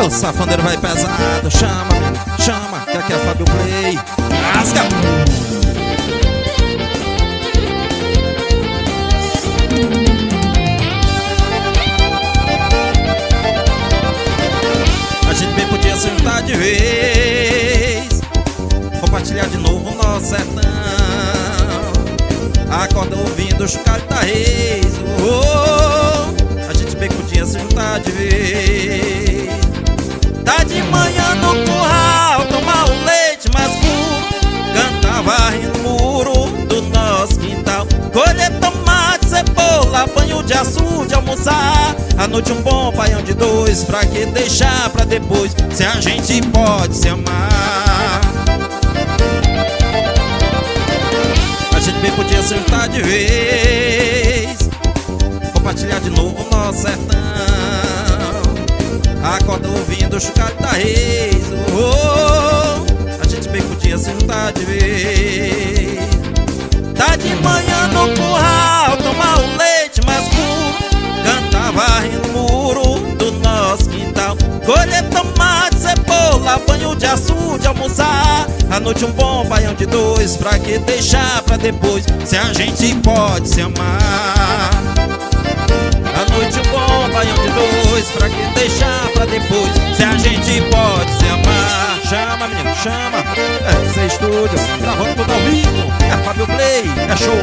O safaneiro vai pesado. Chama, menino, chama, que aqui é Fábio Play. Rasga! A gente bem podia sentar de vez, compartilhar de novo o nosso sertão. Acorda ouvindo o chocalho da reis. A gente bem podia se juntar de vez. Tá de manhã no curral, tomar um leite mais puro, cantar varrendo o muro do nosso quintal, colher tomate, cebola, banho de açude, almoçar à noite um bom baião de dois. Pra que deixar pra depois, se a gente pode se amar? A gente bem podia sentar de vez, compartilhar de novo o nosso sertão. Acorda ouvindo o chocalho da reis. A gente bem podia sentar de vez. Tá de manhã no curral, tomar um leite mais puro, cantar varrendo o muro do nosso quintal, colher tomate, cebola, banho de açude, almoçar à noite um bom baião de dois. Pra que deixar pra depois, se a gente pode se amar? À noite um bom baião de dois. Pra que deixar pra depois, se a gente pode se amar? Chama, menino, chama. É C Estúdio, gravando tudo ao vivo. É Fábio Play, é show.